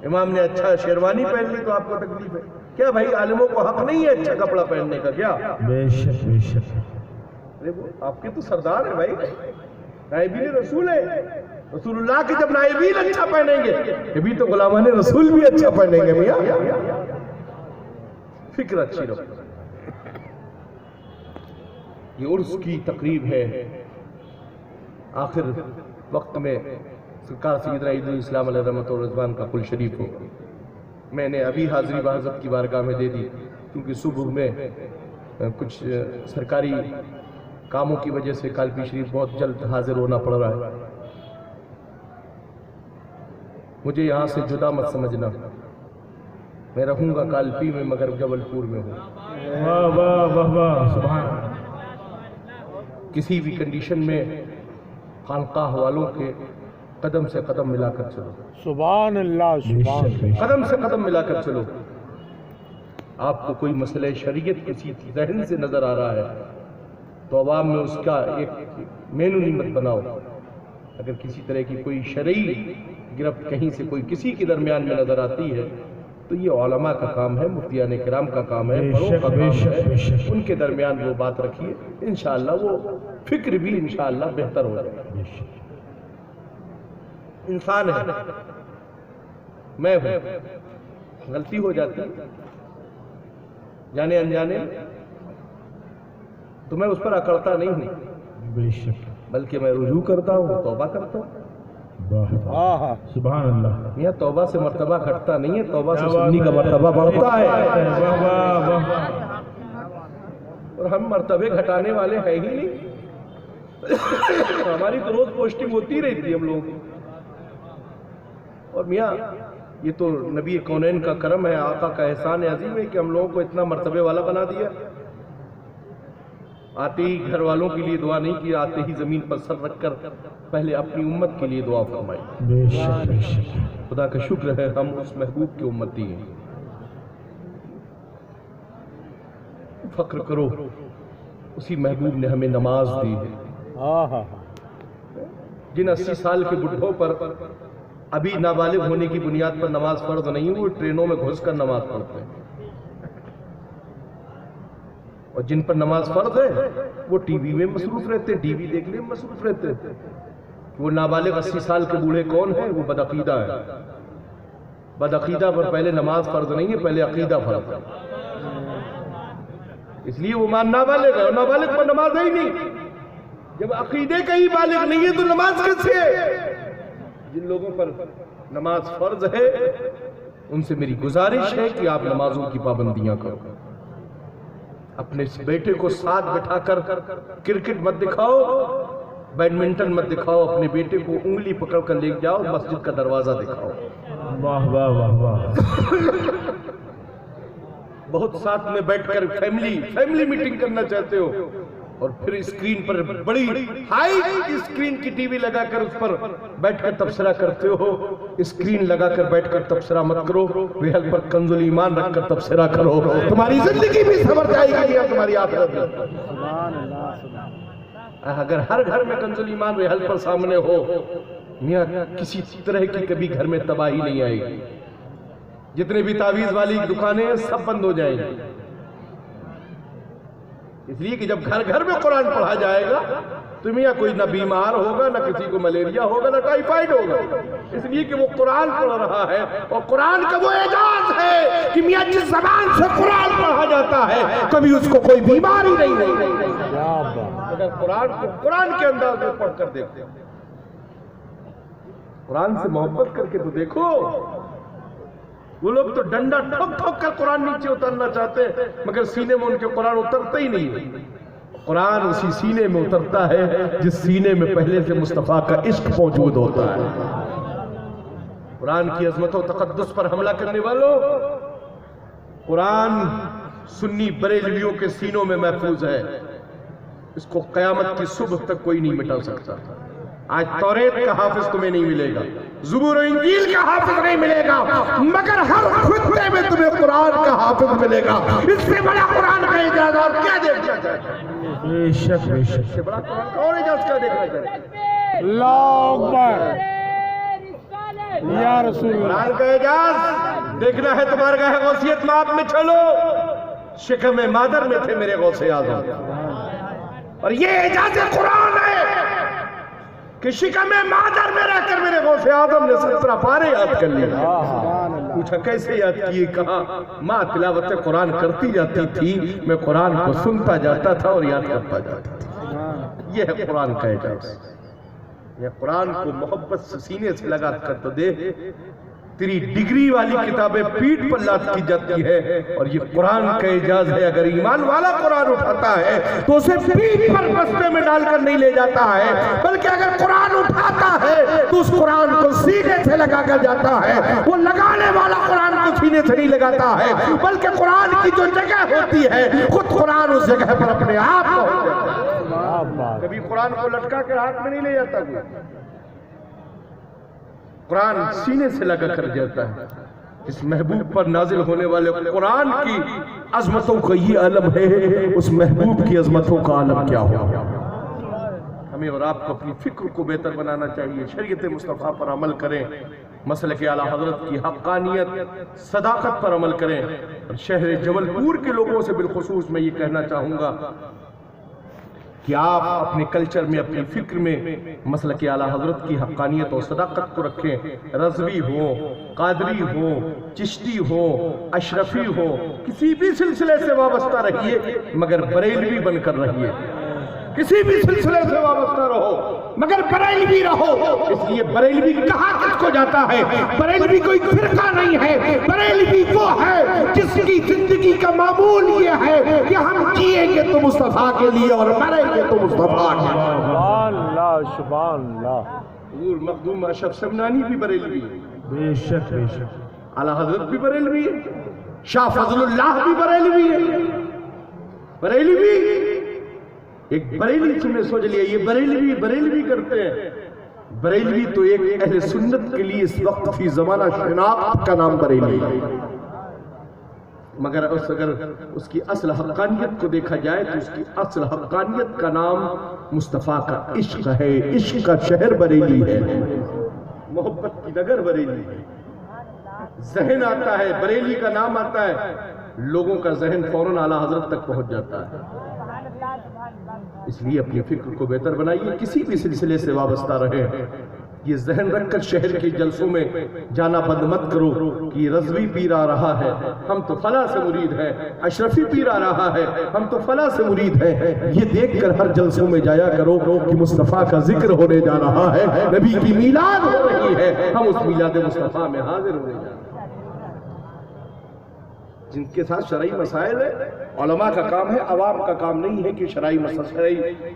امام نے اچھا شیروانی پہن لی تو آپ کو تکلیف ہے۔ کیا بھائی عالموں کو حق نہیں ہے اچھا کپڑا پہننے کا؟ کیا بے شک بے شک آپ کے تو سردار ہے بھائی، نائبین رسول ہے، رسول اللہ کے جب نائبین اچھا پہنیں گے ابھی تو غلامان رسول بھی اچھا پہنیں گے۔ میاں فکر اچھی رکھو۔ یہ عرس کی تقریب ہے، آخر وقت میں سرکار سیدنا عید الاسلام علیہ رحمت و رضوان کا کل شریف ہوگا۔ میں نے ابھی حاضری بحضرت کی بارگاہ میں دے دی کیونکہ صبح میں کچھ سرکاری کاموں کی وجہ سے کالپی شریف بہت جلد حاضر ہونا پڑ رہا ہے۔ مجھے یہاں سے جدا مت سمجھنا، میں رہوں گا کالپی میں مگر جبل پور میں ہوں۔ واہ واہ واہ واہ سبحان کسی بھی کنڈیشن میں خانقاہ والوں کے قدم سے قدم ملا کر چلو، سبحان اللہ سبحان اللہ۔ قدم سے قدم ملا کر چلو۔ آپ کو کوئی مسئلہ شریعت کسی ذہن سے نظر آ رہا ہے تو عوام میں اس کا ایک مینو نمت بناؤ۔ اگر کسی طرح کی کوئی شرعی گرفت کہیں سے کوئی کسی کے درمیان میں نظر آتی ہے تو یہ علماء کا کام ہے، مفتیان کرام کا کام ہے، بڑوں کا کام ہے، ان کے درمیان وہ بات رکھیے، انشاءاللہ وہ فکر بھی انشاءاللہ بہتر ہو جائے گا۔ انسان ہے، میں ہوں، غلطی ہو جاتی جانے انجانے تو میں اس پر اکڑتا نہیں ہوں، بے شک بلکہ میں رجوع کرتا ہوں، توبہ کرتا ہوں۔ سبحان اللہ میاں توبہ سے مرتبہ گھٹتا نہیں ہے، توبہ سے سنی کا مرتبہ بڑھتا ہے، واہ واہ واہ اور ہم مرتبے گھٹانے والے ہیں ہی نہیں۔ ہماری تو روز پوسٹنگ ہوتی رہتی ہے ہم لوگوں کی۔ اور میاں یہ تو نبی کونین کا کرم ہے، آقا کا احسان عظیم ہے کہ ہم لوگوں کو اتنا مرتبے والا بنا دیا۔ آتے ہی گھر والوں کے لیے دعا نہیں کی، آتے ہی زمین پر سر رکھ کر پہلے اپنی امت کے لیے دعا فرمائی۔ بے شک بے شک۔ خدا کا شکر ہے ہم اس محبوب کی امتی ہیں۔ فخر کرو، اسی محبوب نے ہمیں نماز دی ہے۔ جن 80 سال کے بڈھوں پر ابھی نابالغ ہونے کی بنیاد پر نماز فرض نہیں، وہ ٹرینوں میں گھس کر نماز پڑھتے ہیں، اور جن پر نماز فرض ہے وہ ٹی وی میں مصروف رہتے ہیں، ٹی وی دیکھنے میں مصروف رہتے ہیں۔ وہ نابالغ 80 سال کے بوڑھے کون ہیں؟ وہ بدعقیدہ ہے۔ بدعقیدہ پر پہلے نماز فرض نہیں ہے، پہلے عقیدہ فرض ہے، اس لیے وہ نابالغ ہے، اور نابالغ پر نماز ہے ہی نہیں۔ جب عقیدے کا ہی بالغ نہیں ہے تو نماز کیسے ہے؟ جن لوگوں پر نماز فرض ہے ان سے میری گزارش ہے کہ آپ نمازوں کی پابندیاں کرو۔ اپنے بیٹے کو ساتھ بٹھا کر کرکٹ مت دکھاؤ، بیڈمنٹن مت دکھاؤ، اپنے بیٹے کو انگلی پکڑ کر لے جاؤ، مسجد کا دروازہ دکھاؤ۔ واہ واہ واہ واہ بہت ساتھ میں بیٹھ کر فیملی میٹنگ کرنا چاہتے ہو، اور پھر اسکرین پر بڑی ہائی اسکرین کی ٹی وی لگا کر اس پر بیٹھ کر تبصرہ کرتے ہو۔ اسکرین لگا کر بیٹھ کر تبصرہ مت کرو، ویحل پر کنز الایمان رکھ کر تبصرہ کرو، تمہاری زندگی بھی سنور جائے گی، تمہاری آخرت بھی۔ اگر ہر گھر میں کنز الایمان ویحل پر سامنے ہو میاں، کسی طرح کی کبھی گھر میں تباہی نہیں آئے گی۔ جتنے بھی تعویذ والی دکانیں ہیں سب بند ہو جائیں گی، اس لیے کہ جب گھر گھر میں قرآن پڑھا جائے گا تو میاں کوئی نہ بیمار ہوگا، نہ کسی کو ملیریا ہوگا، نہ ٹائیفائیڈ ہوگا، اس لیے کہ وہ قرآن پڑھ رہا ہے۔ اور قرآن کا وہ اعجاز ہے کہ میاں جس زبان سے قرآن پڑھا جاتا ہے کبھی اس کو کوئی بیماری نہیں ہوتی۔ اگر قرآن کو قرآن کے انداز میں پڑھ کر دیکھو، قرآن سے محبت کر کے تو دیکھو۔ وہ لوگ تو ڈنڈا ٹھوک ٹھوک کر قرآن نیچے اترنا چاہتے ہیں، مگر سینے میں ان کے قرآن اترتا ہی نہیں ہے۔ قرآن اسی سینے میں اترتا ہے جس سینے میں پہلے سے مصطفیٰ کا عشق موجود ہوتا ہے۔ قرآن کی عظمت و تقدس پر حملہ کرنے والوں، قرآن سنی بریلویوں کے سینوں میں محفوظ ہے، اس کو قیامت کی صبح تک کوئی نہیں مٹا سکتا۔ آج توریت کا حافظ تمہیں نہیں ملے گا، زبور و انجیل کا حافظ نہیں ملے گا، مگر ہر خطے میں تمہیں قرآن کا حافظ ملے گا۔ اس سے بڑا قرآن کا اعجاز اور کیا دیکھنا چاہتے؟ بے شک بے شک۔ اس سے بڑا قرآن کا اور اعجاز کیا دیکھنا چاہتے؟ اللہ اکبر یا رسول اللہ۔ قرآن کا اعجاز دیکھنا ہے تمہارے گاہ غوثیت میں، آپ میں چلو، شکم مادر میں تھے میرے غوث اعظم، اور یہ اعجاز قرآن ہے کہ شکم مادر میں رہ کر میرے غوث اعظم نے 17 پارے یاد کر لیے۔ پوچھا کیسے یاد کیے؟ کہا ماں تلاوت قرآن کرتی جاتی تھی، میں قرآن کو سنتا جاتا تھا اور یاد کرتا جاتا تھا۔ یہ ہے قرآن کا اعجاز۔ یہ قرآن کو محبت سے سینے سے لگا کر تو دے، تیری ڈگری والی کتابیں پیٹ پر لاد کی جاتی ہے، اور یہ قرآن کا اعجاز ہے۔ اگر ایمان والا قرآن اٹھاتا ہے تو اسے پیٹ پر بستے میں ڈال کر نہیں لے جاتا ہے، بلکہ اگر قرآن اٹھاتا ہے تو اس قرآن کو سینے سے لگا کر جاتا ہے۔ وہ لگانے والا قرآن کو سینے سے نہیں لگاتا ہے، بلکہ قرآن کی جو جگہ ہوتی ہے خود قرآن اس جگہ پر اپنے آپ پہنچ جاتا ہے۔ کبھی قرآن کو لٹکا کر ہاتھ میں نہیں لے جاتا کوئی، قرآن سینے سے لگا کر جاتا ہے۔ اس محبوب پر نازل ہونے والے قرآن کی عظمتوں کا یہ عالم ہے، اس محبوب کی عظمتوں کا عالم کیا ہوگا؟ ہمیں اور آپ کو اپنی فکر کو بہتر بنانا چاہیے، شریعت مصطفیٰ پر عمل کریں، مسلک اعلیٰ حضرت کی حقانیت صداقت پر عمل کریں۔ اور شہر جبل پور کے لوگوں سے بالخصوص میں یہ کہنا چاہوں گا کہ آپ اپنے کلچر میں، اپنی فکر میں مسلک اعلیٰ حضرت کی حقانیت اور صداقت کو رکھیں۔ رضوی ہو، قادری ہو، چشتی ہو، اشرفی ہو، کسی بھی سلسلے سے وابستہ رہیے، مگر بریلوی بن کر رہیے۔ کسی بھی سلسلے سے وابستہ رہو مگر بریلوی رہو۔ اس لیے بریلوی کہا کس کو جاتا ہے؟ بریلوی کوئی فرقہ نہیں ہے، بریلوی وہ ہے جس کی زندگی کا معمول یہ ہے کہ ہم جیئیں گے تو مصطفیٰ کے لیے اور مریں گے تو مصطفیٰ کے لیے۔ سبحان اللہ سبحان اللہ۔ حضور مخدوم اشرف سمنانی بھی بریلوی ہے، بے شک بے شک۔ اعلیٰ حضرت بھی بریلوی ہے، شاہ فضل اللہ بھی بریلوی ہے۔ بریلوی ایک بریلوی تم نے سوچ لیا یہ بریلوی کرتے ہیں۔ بریلوی تو ایک اہل سنت کے لیے اس وقت فی زمانہ شناخت کا نام بریلوی ہے، مگر اگر اس کی اصل حقانیت کو دیکھا جائے تو اس کی اصل حقانیت کا نام مصطفیٰ کا عشق ہے۔ عشق کا شہر بریلی ہے، محبت کی نگر بریلی ہے۔ ذہن آتا ہے بریلی کا نام آتا ہے، لوگوں کا ذہن فوراً اعلیٰ حضرت تک پہنچ جاتا ہے۔ اس لیے اپنی فکر کو بہتر بنائیے، کسی بھی سلسلے سے وابستہ رہے، یہ ذہن رکھ کر شہر کے جلسوں میں جانا بند مت کرو کہ یہ رضوی پیر آ رہا ہے ہم تو فلاں سے مرید ہیں، اشرفی پیر آ رہا ہے ہم تو فلاں سے مرید ہیں۔ یہ دیکھ کر ہر جلسوں میں جایا کرو کہ مصطفیٰ کا ذکر ہونے جا رہا ہے، نبی کی میلاد ہو رہی ہے، ہم اس میلاد مصطفیٰ میں حاضر ہونے جا رہے ہیں۔ جن کے ساتھ شرعی مسائل ہے، علماء کا کام ہے، عوام کا کام نہیں ہے کہ شرعی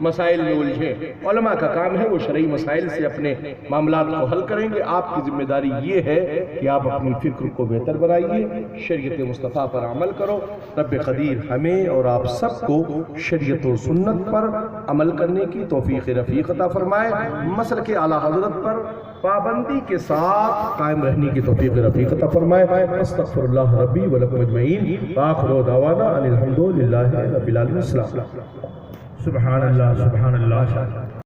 مسائل میں الجھیں۔ علماء کا کام ہے وہ شرعی مسائل سے اپنے معاملات کو حل کریں گے۔ آپ کی ذمہ داری یہ ہے کہ آپ اپنی فکر کو بہتر بنائیے، شریعت مصطفیٰ پر عمل کرو۔ رب قدیر ہمیں اور آپ سب کو شریعت و سنت پر عمل کرنے کی توفیق رفیق عطا فرمائے، مسلک اعلیٰ حضرت پر پابندی کے ساتھ قائم رہنے کی توفیق رفیق عطا فرمائے۔ استغفر اللہ ربی ولکم اجمعین، آخر دعوانا ان الحمد للہ رب العالمین۔ سبحان اللہ سبحان اللہ۔